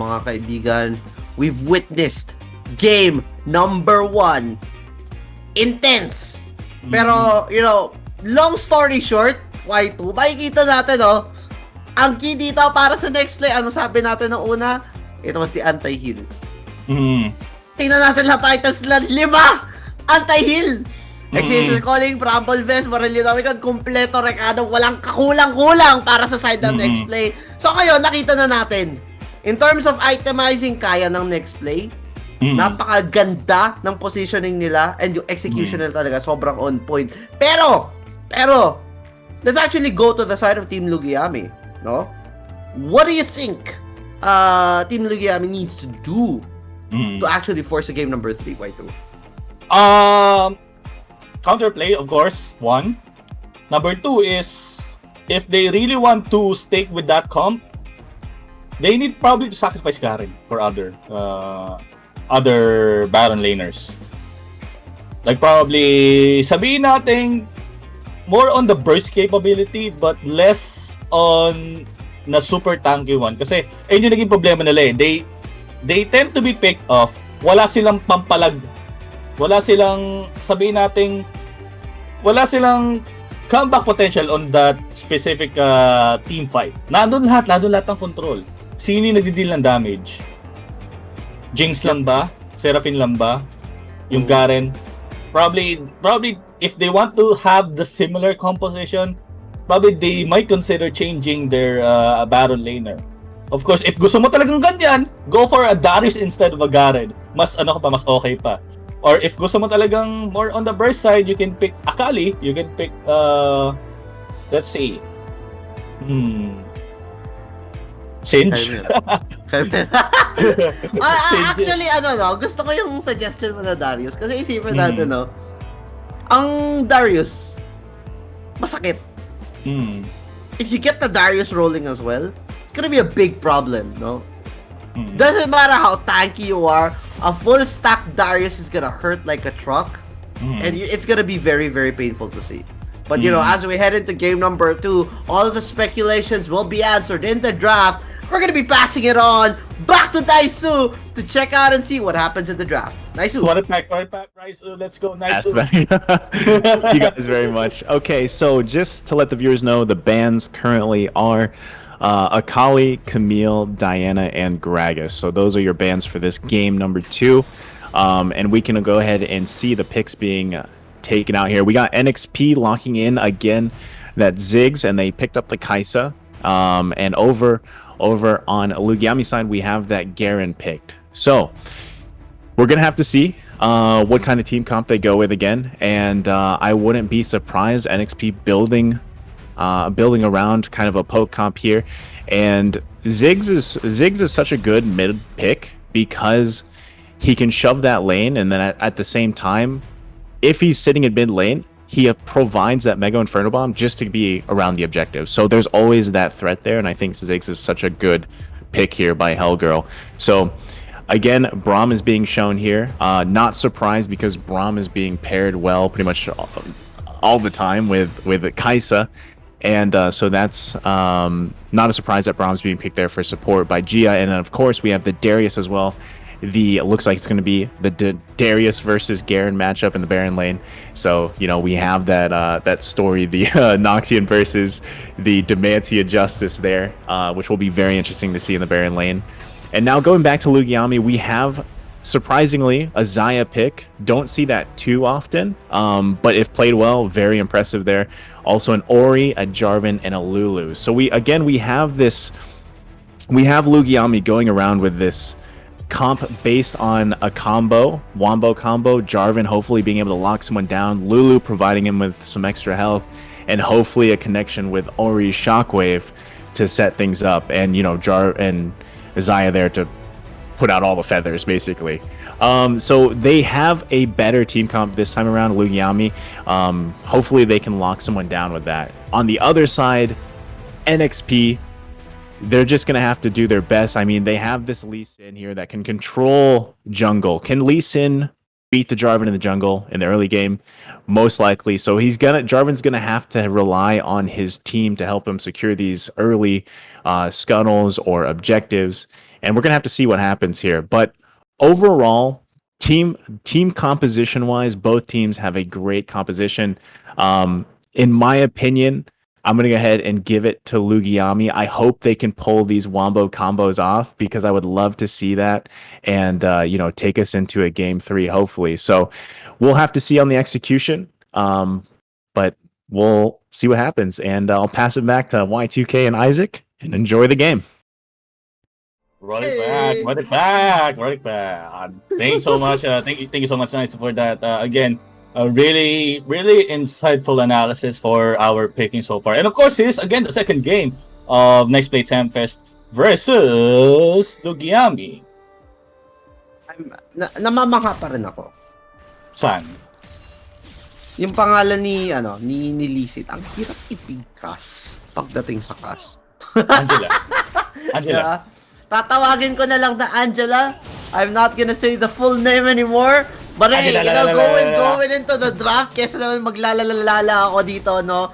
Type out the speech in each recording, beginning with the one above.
mga kaibigan. We've witnessed game number 1. Intense! Pero, long story short, Y2, makikita natin, ang key dito para sa NexPlay, ano sabi natin ng una? It was the anti-heal. Tingnan natin lahat items nila, 5! Anti-heal! Existential Calling, Bramble Vest, Morelio Namikan, kompleto rekado, walang kakulang-kulang para sa side ng NexPlay. So ngayon, nakita na natin. In terms of itemizing, kaya ng NexPlay. Napakaganda ng positioning nila and yung execution nila talaga sobrang on point. Pero, let's actually go to the side of Team Lugiami, no? What do you think Team Lugiami needs to do to actually force a game number 3, Y2? Counterplay, of course, 1. Number 2 is, if they really want to stick with that comp, they need probably to sacrifice Garen for other Baron laners. Like probably, sabihin natin, more on the burst capability, but less on na super tanky one. Kasi, ayun yung naging problema nila eh. They tend to be picked off. Wala silang pampalag. Wala silang, sabihin natin, wala silang comeback potential on that specific team fight. Nandun lahat ng control. Sino yung nagdi-deal ng damage? Jinx lang ba? Seraphine lang ba? Yung Garen? Probably if they want to have the similar composition, probably they might consider changing their Baron laner. Of course, if gusto mo talagang ganyan, go for a Darius instead of a Garen. Mas okay pa. Or if gusto mo talagang more on the burst side, you can pick Akali, you can pick let's see. Singe. Actually, gusto ko yung suggestion mo na Darius. Kasi isipin natin, ang Darius, masakit. If you get the Darius rolling as well, it's gonna be a big problem, no? Doesn't matter how tanky you are, a full stack Darius is gonna hurt like a truck, and it's gonna be very, very painful to see. But as we head into game number 2, all of the speculations will be answered in the draft. We're gonna be passing it on back to Naisou to check out and see what happens in the draft. Naisou. What a pack, Naisou. Let's go, Naisou. Thank you guys very much. Okay, so just to let the viewers know, the bans currently are Akali, Camille, Diana, and Gragas. So those are your bans for this game number 2. And we can go ahead and see the picks being taken out here. We got NXP locking in again that Ziggs, and they picked up the Kaisa. And over on Lugiami side, we have that Garen picked. So we're gonna have to see what kind of team comp they go with again. And I wouldn't be surprised NXP building around kind of a poke comp here. And Ziggs is such a good mid pick because he can shove that lane, and then at the same time, if he's sitting in mid lane, he provides that Mega Inferno Bomb just to be around the objective. So there's always that threat there, and I think Ziggs is such a good pick here by Hellgirl. So again, Braum is being shown here. Not surprised because Braum is being paired well pretty much all the time with Kaisa. And so that's not a surprise that Braum's being picked there for support by Gia. And then of course we have the Darius as well. It looks like it's going to be the Darius versus Garen matchup in the Baron lane. So, we have that story, the Noxian versus the Demacia Justice there, which will be very interesting to see in the Baron lane. And now going back to Lugiami, we have, surprisingly, a Xayah pick. Don't see that too often, but if played well, very impressive there. Also an Ori, a Jarvan, and a Lulu. So we have Lugiami going around with this comp based on a wombo combo, Jarvan hopefully being able to lock someone down, Lulu providing him with some extra health, and hopefully a connection with Ori's Shockwave to set things up, and and Xayah there to put out all the feathers basically. So they have a better team comp this time around, Lugiami. Hopefully they can lock someone down with that. On the other side, NXP, they're just going to have to do their best. I mean, they have this Lee Sin here that can control jungle. Can Lee Sin beat the Jarvan in the jungle in the early game? Most likely. So Jarvan's going to have to rely on his team to help him secure these early scuttles or objectives. and we're gonna have to see what happens here. But overall, team composition wise, both teams have a great composition. In my opinion, I'm going to go ahead and give it to Lugiami. I hope they can pull these wombo combos off because I would love to see that and, take us into a game 3, hopefully. So we'll have to see on the execution, but we'll see what happens. And I'll pass it back to Y2K and Izaq and enjoy the game. Run it back. Thank you so much. Thank you so much, Naisou, for that. Again, a really, really insightful analysis for our picking so far. And of course, here's again the second game of NexPlay Tempest versus Lugiami. Namamangha pa rin ako. Saan? Yung pangalan ni Lisit, ang hirap ipigkas pagdating sa cast. Angela. Yeah. Tatawagin ko na lang na Angela. I'm not gonna say the full name anymore. But hey, going into the draft, kesa naman maglalalala ako dito, no?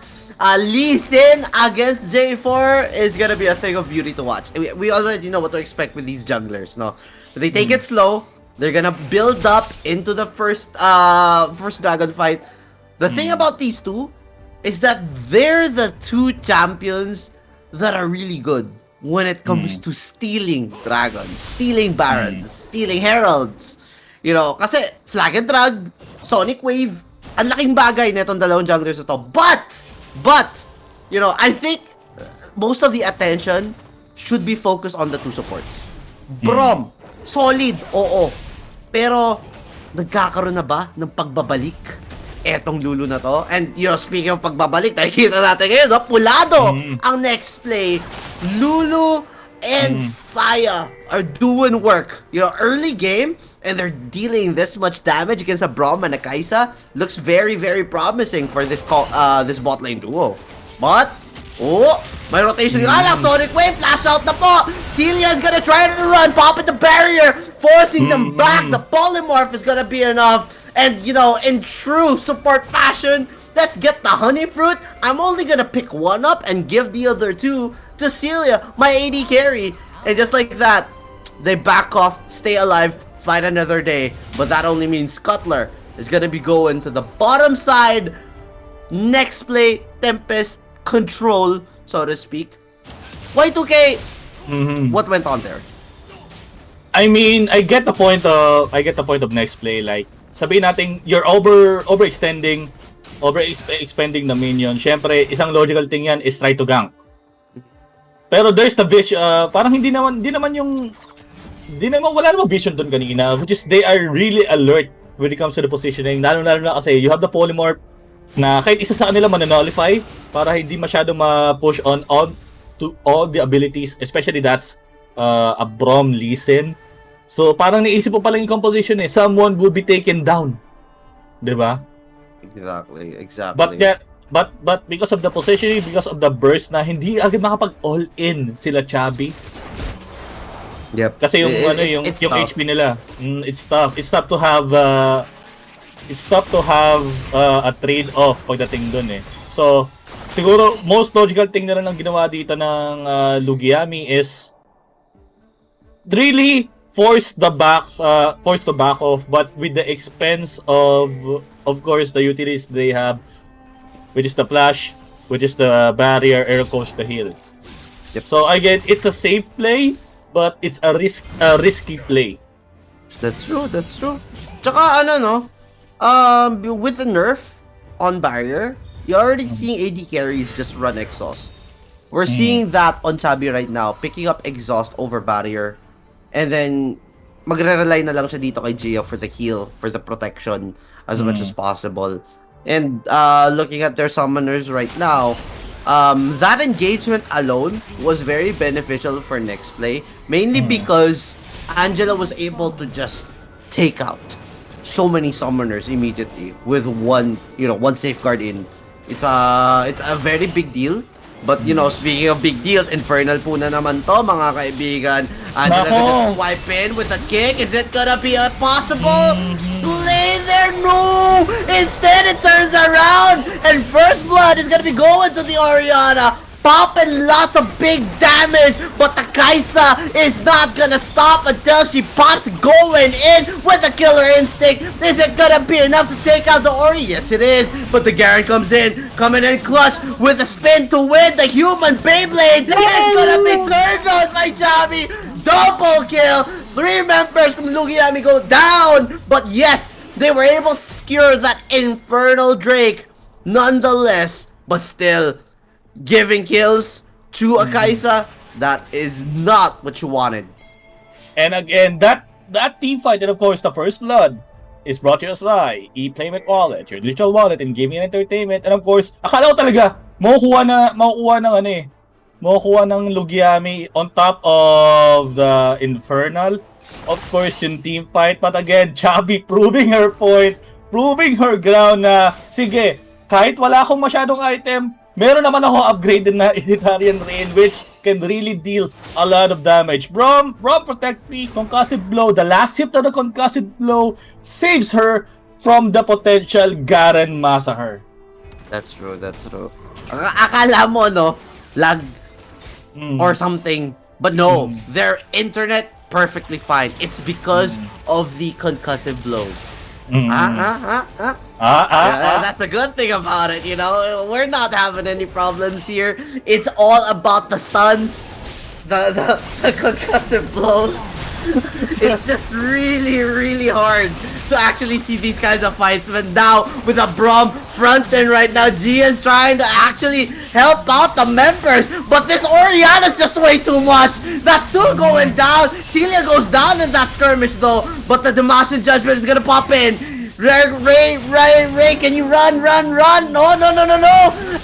Lee Sin against J4 is gonna be a thing of beauty to watch. We already know what to expect with these junglers, no? They take it slow. They're gonna build up into the first dragon fight. The thing about these two is that they're the two champions that are really good when it comes to stealing dragons, stealing barons, stealing heralds. You know, kasi Flag and Drag, Sonic Wave, ang laking bagay na itong dalawang junglers na to. But, I think most of the attention should be focused on the two supports. Brom, solid, oo. Pero, nagkakaroon na ba ng pagbabalik etong Lulu na to? And, speaking of pagbabalik, nakikita natin ngayon, pulado ang NexPlay. Lulu and Saya are doing work. Early game, and they're dealing this much damage against a Braum and a Kaisa. Looks very, very promising for this bot lane duo. But, may rotation yung Sonic Wave, flash out na po! Celia's gonna try to run, pop at the barrier, forcing them back. The polymorph is gonna be enough. And, in true support fashion, let's get the honey fruit. I'm only gonna pick one up and give the other two to Celia, my AD carry. And just like that, they back off, stay alive, fight another day. But that only means Cutler is gonna be going to the bottom side. NexPlay, Tempest, control, so to speak. Y2K, what went on there? I mean, I get the point of NexPlay. Like, sabihin natin, you're overextending the minion. Syempre, isang logical thing yan is try to gank. Pero there's the vision, parang wala namang vision dun kanina, which is they are really alert when it comes to the positioning. Lalo na kasi you have the polymorph na kahit isa sa kanila mananolify para hindi masyado ma-push on to all the abilities, especially that's a Braum Lee Sin. So parang naisip mo pala yung composition someone will be taken down. Diba? Exactly. But because of the positioning, because of the burst na hindi agad makapag all in sila Chubby. Yep. Kasi yung yung HP nila, it's tough. It's tough to have a trade off pagdating doon So siguro most logical thing na lang ginawa dito ng Lugiami is really force the back off, but with the expense of course the utilities they have, which is the flash, which is the barrier, air coach, the heal. Yep. So again, it's a safe play, but it's a risky play. That's true. Tsaka with the nerf on barrier, you're already seeing AD carries just run exhaust. We're seeing that on Chubby right now, picking up exhaust over barrier, and then magre-rely na lang siya dito kay Gia for the heal, for the protection as much as possible. And looking at their summoners right now, that engagement alone was very beneficial for NexPlay, mainly because Angela was able to just take out so many summoners immediately with one safeguard in. It's a very big deal. But speaking of big deals, Infernal po na naman to, mga kaibigan. Angela gonna swipe in with a kick. Is it gonna be a possible play there? No! Instead, it turns around, and First Blood is gonna be going to the Orianna. popping lots of big damage, but the Kaisa is not gonna stop until she pops, going in with a killer instinct. Is it gonna be enough to take out the Ori? Yes, it is. But the Garen comes in, coming in clutch with a spin to win. The human Beyblade is gonna be turned on by Javi. Double kill. 3 members from Lugiami go down. But yes, they were able to secure that Infernal Drake nonetheless. But still, giving kills to a Kaisa, that is not what you wanted. And again, that team fight, and of course, the first blood is brought to you by ePlayment Wallet, your digital wallet in gaming and entertainment. And of course, akala ko talaga, makukuha ng Lugiami on top of the Infernal. Of course, yung team fight. But again, Chubby proving her point, proving her ground na, sige, kahit wala akong masyadong item, meron naman ako upgraded na Elitarian Rain which can really deal a lot of damage. Brom protect me, concussive blow. The last hit of the concussive blow saves her from the potential Garen massacre. That's true. Akala mo, no, lag or something. But no, their internet perfectly fine. It's because of the concussive blows. That's the good thing about it, you know. We're not having any problems here. It's all about the stuns, the concussive blows. It's just really hard to actually see these kinds of fights. But now with a Brom fronting right now, Gia's trying to actually help out the members, but this Orianna's just way too much. That 2 going down. Celia goes down in that skirmish though, but the Demacian Judgment is gonna pop in. Ray, can you run? No.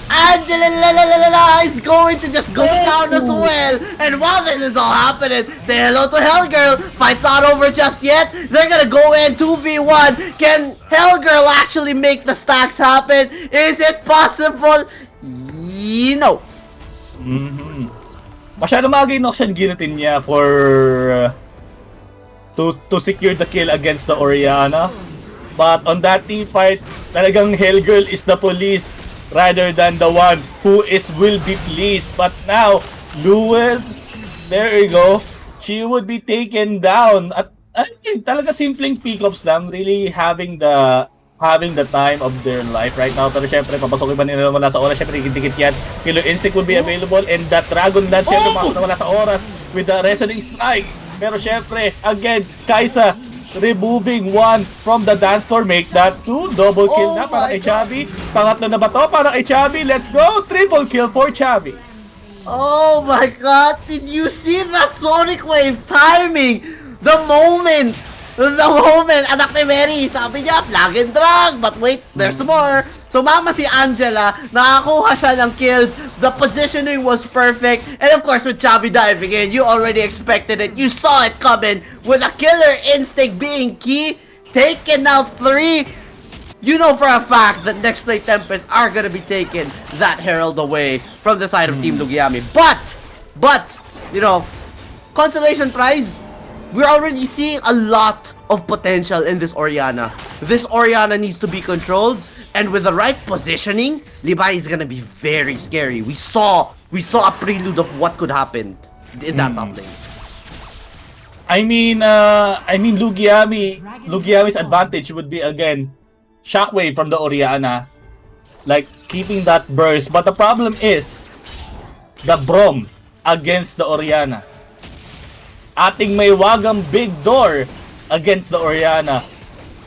Angela is going to just go down as well. And while this is all happening, say hello to Hellgirl. Fight's not over just yet. They're gonna go in 2v1. Can Hellgirl actually make the stacks happen? Is it possible? No. Masyado magay Noxian guillotine niya for to secure the kill against the Orianna. But on that team fight, talagang Hellgirl is the police rather than the one who will be pleased. But now, Lewis, there you go. She would be taken down. At talaga simpleng pickups lang, really having the time of their life right now. Pero syempre, papasokin ba nila wala sa oras? Syempre, dikit yan. Killer Instinct will be available, and that Dragon Lance, syempre, wala sa oras with the Resonating Strike. Pero syempre, again, Kaisa, removing 1 from the dance floor, make that 2. Double kill na para kay Chubby. Pangatlo na ba to para kay Chubby? Let's go! Triple kill for Chubby. Oh my god, did you see that Sonic Wave timing? The moment, anak ni Mary, sabi niya, flag and drag, but wait, there's more. So mama si Angela, nakakuha siya ng kills, the positioning was perfect, and of course with Chubby diving in, you already expected it, you saw it coming, with a killer instinct being key, taking out 3, you know for a fact that NexPlay Tempest are gonna be taking that Herald away from the side of Team Lugiami. But, you know, consolation prize, we're already seeing a lot of potential in this Orianna. This Orianna needs to be controlled, and with the right positioning, Levi is gonna be very scary. We saw a prelude of what could happen in that top lane. I mean Lugiami's advantage would be again Shockwave from the Orianna, like keeping that burst. But the problem is the Brom against the Orianna. Ating may wagang big door against the Orianna.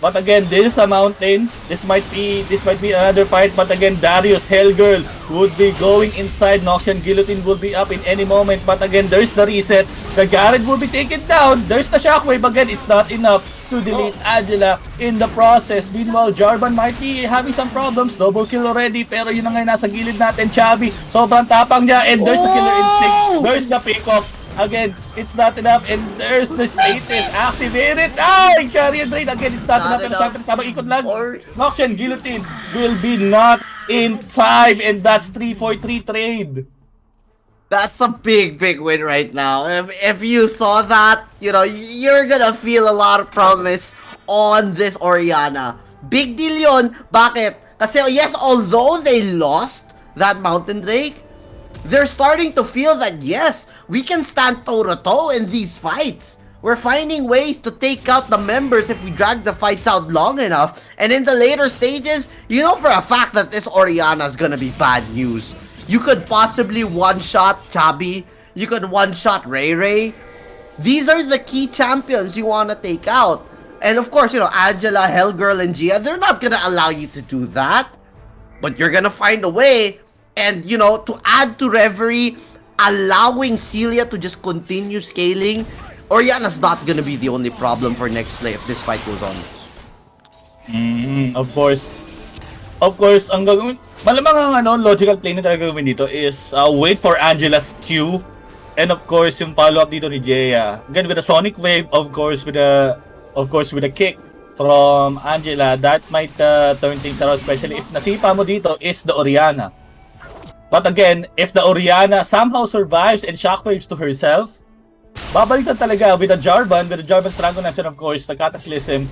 But again, this is a mountain. This might be another fight. But again, Darius Hellgirl would be going inside. Noxian Guillotine will be up in any moment. But again, there's the reset. The Garrett will be taken down. There's the Shockwave. Again, it's not enough to delete Angela in the process. Meanwhile, Jarvan might be having some problems. Double kill already. Pero yun na nga nasa gilid natin. Chubby, sobrang tapang niya. And there's the killer instinct. There's the pick-off. Again, it's not enough, and there's the status activated. Ay, carry and raid. Again, it's not enough. Pero sabi tamang ikot lang. Noxian Guillotine will be not in time, and that's 3-4-3 trade. That's a big win right now. If you saw that, you know, you're gonna feel a lot of promise on this Orianna. Big deal yun. Bakit? Kasi yes, although they lost that Mountain Drake, they're starting to feel that, yes, we can stand toe-to-toe in these fights. We're finding ways to take out the members if we drag the fights out long enough. And in the later stages, you know for a fact that this Orianna is gonna be bad news. You could possibly one-shot Chabi. You could one-shot Ray Ray. These are the key champions you want to take out. And of course, you know, Angela, Hellgirl, and Gia, they're not gonna allow you to do that. But you're gonna find a way. And, you know, to add to Reverie, allowing Celia to just continue scaling, Orianna's not gonna be the only problem for NexPlay if this fight goes on. Of course. Of course, ang gagawin, malamang ang logical play na talaga gawin dito is wait for Angela's Q. And of course, yung follow-up dito ni Jaya. Again, with a Sonic Wave, of course, with a kick from Angela, that might turn things around, especially if nasipa mo dito is the Orianna. But again, if the Orianna somehow survives and shockwaves to herself, babalikan talaga with the Jarvan's Dragon Action, of course, the Cataclysm,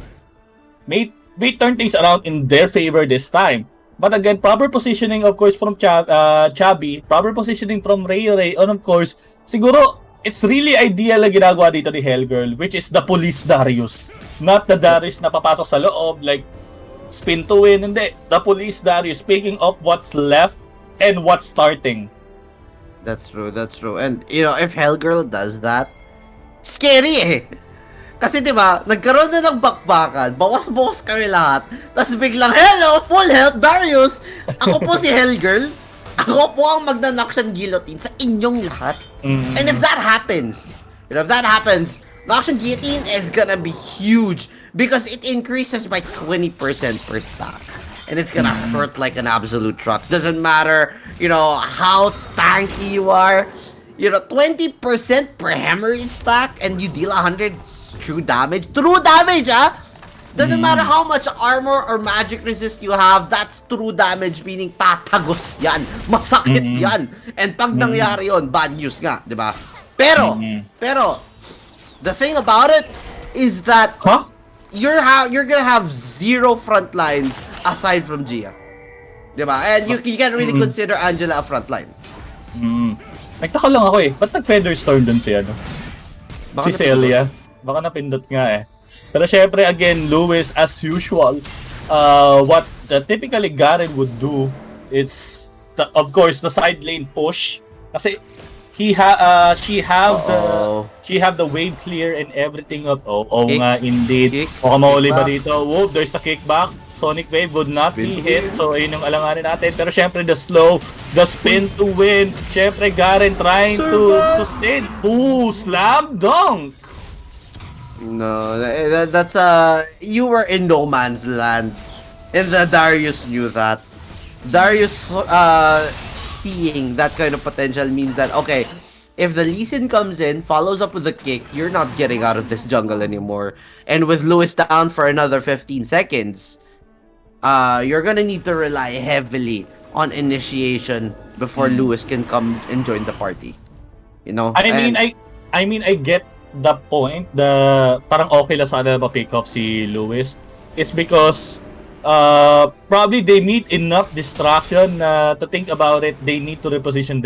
may turn things around in their favor this time. But again, proper positioning, of course, from Chabi, proper positioning from Ray, and of course, siguro, it's really ideal na ginagawa dito ni Hellgirl, which is the Police Darius. Not the Darius na papasok sa loob, like, spin to win. Hindi, the Police Darius, picking up what's left and what's starting. That's true. And, you know, if Hellgirl does that, scary eh. Kasi diba, nagkaroon na ng bakbakan, bawas-bawas kami lahat, tapos biglang, hello, full health, Darius! Ako po si Hellgirl, ako po ang magna-Noxian Guillotine sa inyong lahat. And if that happens, Noxian Guillotine is gonna be huge because it increases by 20% per stack. And it's gonna hurt like an absolute truck. Doesn't matter, you know, how tanky you are. You know, 20% per hemorrhage stack and you deal 100 true damage. True damage, ah! Doesn't matter how much armor or magic resist you have, that's true damage, meaning tatagos yan. Masakit yan. And pag nangyari yun, bad news nga, di ba? Pero, the thing about it is that you're gonna have zero front lines aside from Gia. Di ba? And you can't really consider Angela a frontline. Nagtaka lang ako eh. Ba't nag-Featherstorm dun si si Celia? Baka napindot nga eh. Pero syempre, again, Lewis, as usual, what typically Garen would do, it's, of course, the side lane push. Kasi, she have the wave clear and everything up. Nga, indeed. O kamahuli ba dito? Whoop, there's the kickback. Sonic Wave would not be hit. So, ayun yung alanganin natin. Pero syempre, the slow, the spin to win. Syempre, Garen trying to sustain. Ooh, slam dunk! No, that's you were in no man's land. And the Darius knew that. Darius seeing that kind of potential means that, okay, if the Lee Sin comes in, follows up with a kick, you're not getting out of this jungle anymore. And with Lewis down for another 15 seconds, you're gonna need to rely heavily on initiation before Lewis can come and join the party. You know? I mean, I get the point. The parang okay lang sana ma-pick up si Lewis. It's because probably they need enough distraction to think about it. They need to reposition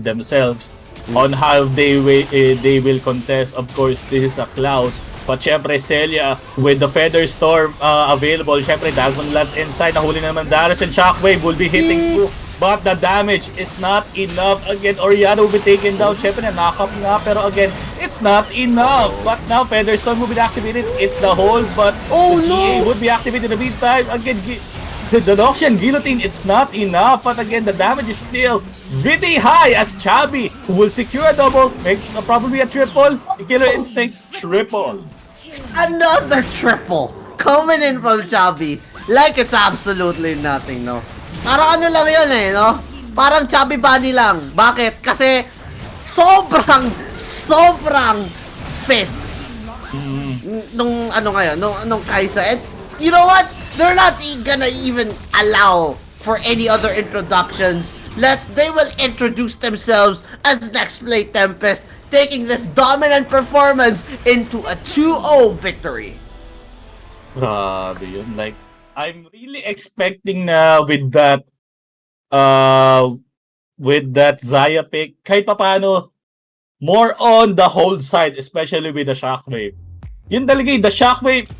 themselves on how they will contest. Of course, this is a Cloud. But syempre, Celia, with the Feather Storm available, syempre, Dragon Lance inside, nahuli naman Darius and Shockwave will be hitting through. But the damage is not enough. Again, Orianna will be taken down. Syempre, na-knock up nga, pero again, it's not enough. But now, Feather Storm will be activated. It's the hold, but the GA would be activated in the meantime. Again, the Noxian Guillotine, it's not enough. But again, the damage is still really high as Chabi will secure a double, make probably a triple. Killer Instinct, triple. Another triple coming in from Chabi like it's absolutely nothing, no? Parang ano lang yun eh, no? Parang Chabi Bunny lang. Bakit? Kasi sobrang fit nung ano ngayon, nung Kaisa. And you know what? They're not gonna even allow for any other introductions. They will introduce themselves as NexPlay Tempest, taking this dominant performance into a 2-0 victory. Grabe yun. Like, I'm really expecting na with that with that Zaya pick, kahit papaano, more on the hold side, especially with the Shockwave. Yun talaga, the Shockwave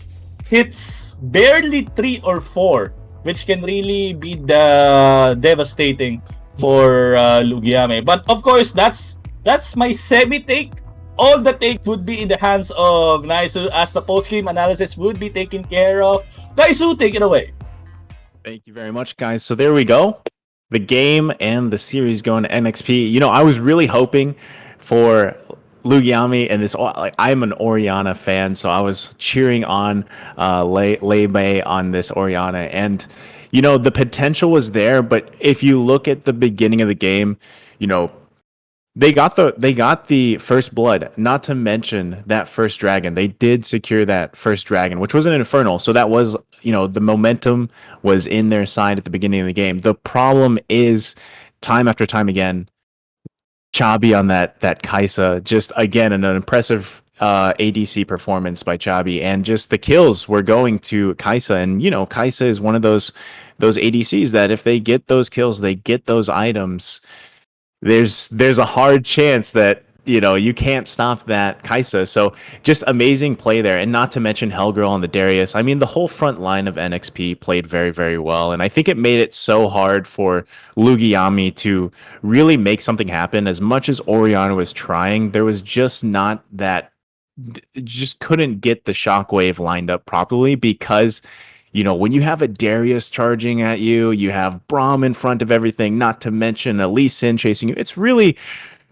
hits barely 3 or 4, which can really be devastating for Lugiami. But of course, that's my semi-take. All the take would be in the hands of Naisou as the post-game analysis would be taken care of. Naisou, take it away. Thank you very much, guys. So there we go. The game and the series going to NXP. You know, I was really hoping for Lugiami and this. Like, I'm an Orianna fan, so I was cheering on Lei Mei on this Orianna, and you know the potential was there. But if you look at the beginning of the game, you know they got the first blood. Not to mention that first dragon. They did secure that first dragon, which was an infernal. So that was, you know, the momentum was in their side at the beginning of the game. The problem is, time after time again, Chabi on that Kaisa, just again an impressive ADC performance by Chabi, and just the kills were going to Kaisa. And you know, Kaisa is one of those ADCs that if they get those kills, they get those items. There's a hard chance that, you know, you can't stop that Kaisa. So just amazing play there. And not to mention Hellgirl and the Darius. I mean, the whole front line of NXP played very, very well. And I think it made it so hard for Lugiami to really make something happen. As much as Orianna was trying, there was just not that, just couldn't get the shockwave lined up properly, because you know, when you have a Darius charging at you, you have Braum in front of everything, not to mention a Lee Sin chasing you. It's really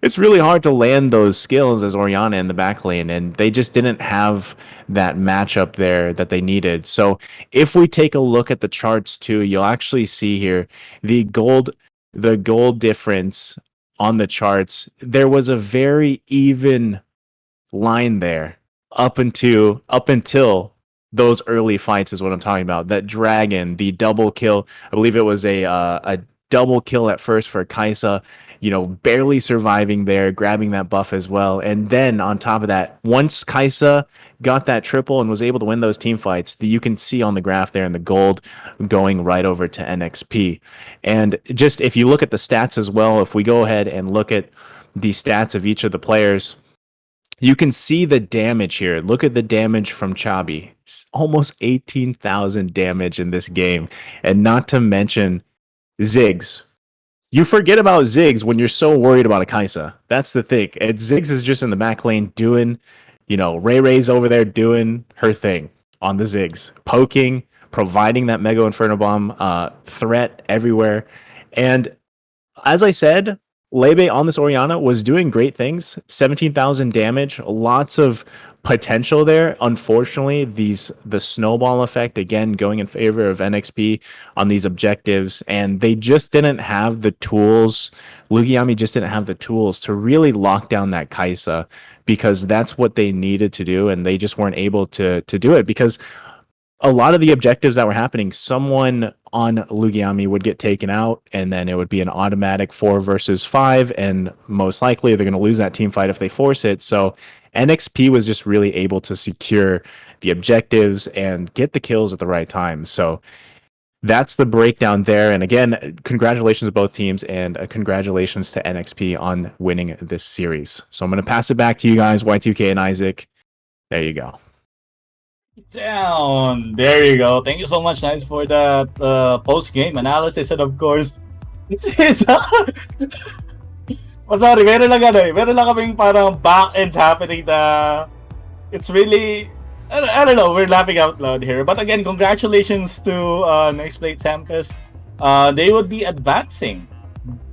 hard to land those skills as Orianna in the back lane, and they just didn't have that matchup there that they needed. So if we take a look at the charts too, you'll actually see here the gold difference on the charts. There was a very even line there up until those early fights is what I'm talking about. That dragon, the double kill. I believe it was a double kill at first for Kaisa, you know, barely surviving there, grabbing that buff as well. And then on top of that, once Kaisa got that triple and was able to win those team fights, you can see on the graph there in the gold going right over to NXP. And just if you look at the stats as well, if we go ahead and look at the stats of each of the players, you can see the damage here. Look at the damage from Chabi. It's almost 18,000 damage in this game. And not to mention Ziggs. You forget about Ziggs when you're so worried about a Kaisa. That's the thing. And Ziggs is just in the back lane doing, you know, Ray's over there doing her thing on the Ziggs. Poking, providing that Mega Inferno Bomb threat everywhere. And as I said, Lebe on this Orianna was doing great things. 17,000 damage, lots of potential there. Unfortunately, the snowball effect again going in favor of NXP on these objectives, and they just didn't have the tools. Lugiami just didn't have the tools to really lock down that Kaisa, because that's what they needed to do, and they just weren't able to do it, because a lot of the objectives that were happening, someone on Lugiami would get taken out, and then it would be an automatic 4 versus 5, and most likely they're going to lose that team fight if they force it. So NXP was just really able to secure the objectives and get the kills at the right time. So that's the breakdown there. And again, congratulations to both teams, and congratulations to NXP on winning this series. So I'm going to pass it back to you guys, Y2K and Izaq. There you go. Down. There you go. Thank you so much, Nice, for that post-game analysis. And of course, it's sorry, meron lang kaming parang back-end happening na it's really, I don't know, we're laughing out loud here. But again, congratulations to NexPlay Tempest. They would be advancing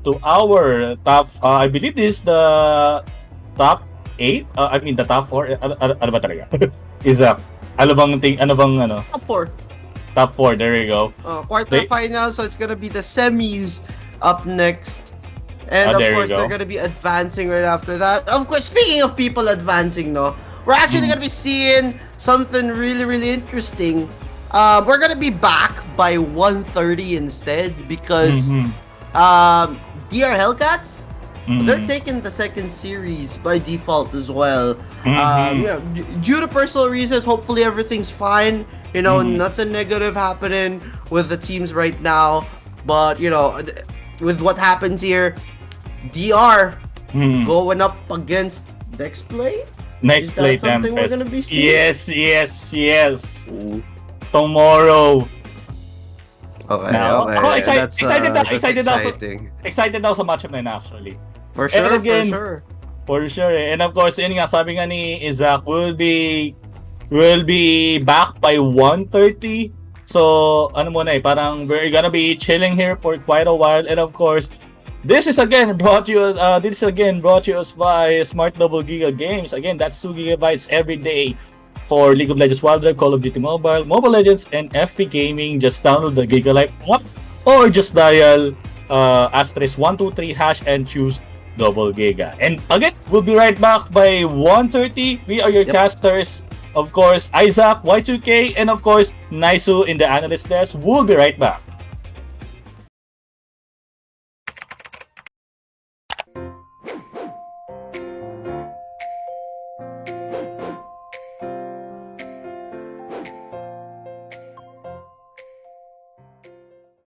to our top, I believe this is the top 8? I mean, the top 4? Ano ba talaga? Izaq. Ano bang Top 4. Top 4, there you go. Quarterfinals, so it's gonna be the semis up next. And of course, they're gonna be advancing right after that. Of course, speaking of people advancing, no, we're actually gonna be seeing something really, really interesting. We're gonna be back by 1:30 instead, because DR Hellcats, they're taking the second series by default as well. Yeah, due to personal reasons, hopefully everything's fine. You know, nothing negative happening with the teams right now. But, you know, with what happens here, DR Hmm. going up against NexPlay? NexPlay Is that something we're Tempest. gonna be seeing? Yes. Tomorrow. Okay, Now, okay. ako excited That's exciting. exciting. Excited daw sa matchup na yun actually. For And sure, again, for sure. For sure. And of course, yun nga, sabi nga ni Izaq, will be back by 1:30. So, ano muna parang we're gonna be chilling here for quite a while. And of course, this is again brought to you by Smart Double Giga Games. Again, that's 2 gigabytes every day for League of Legends Wild Rift, Call of Duty Mobile, Mobile Legends, and FP Gaming. Just download the Giga Life app or just dial *123# and choose Double Giga. And again, we'll be right back by 1:30. We are your casters. Of course, Izaq, Y2K, and of course, Naisou in the Analyst desk. We'll be right back.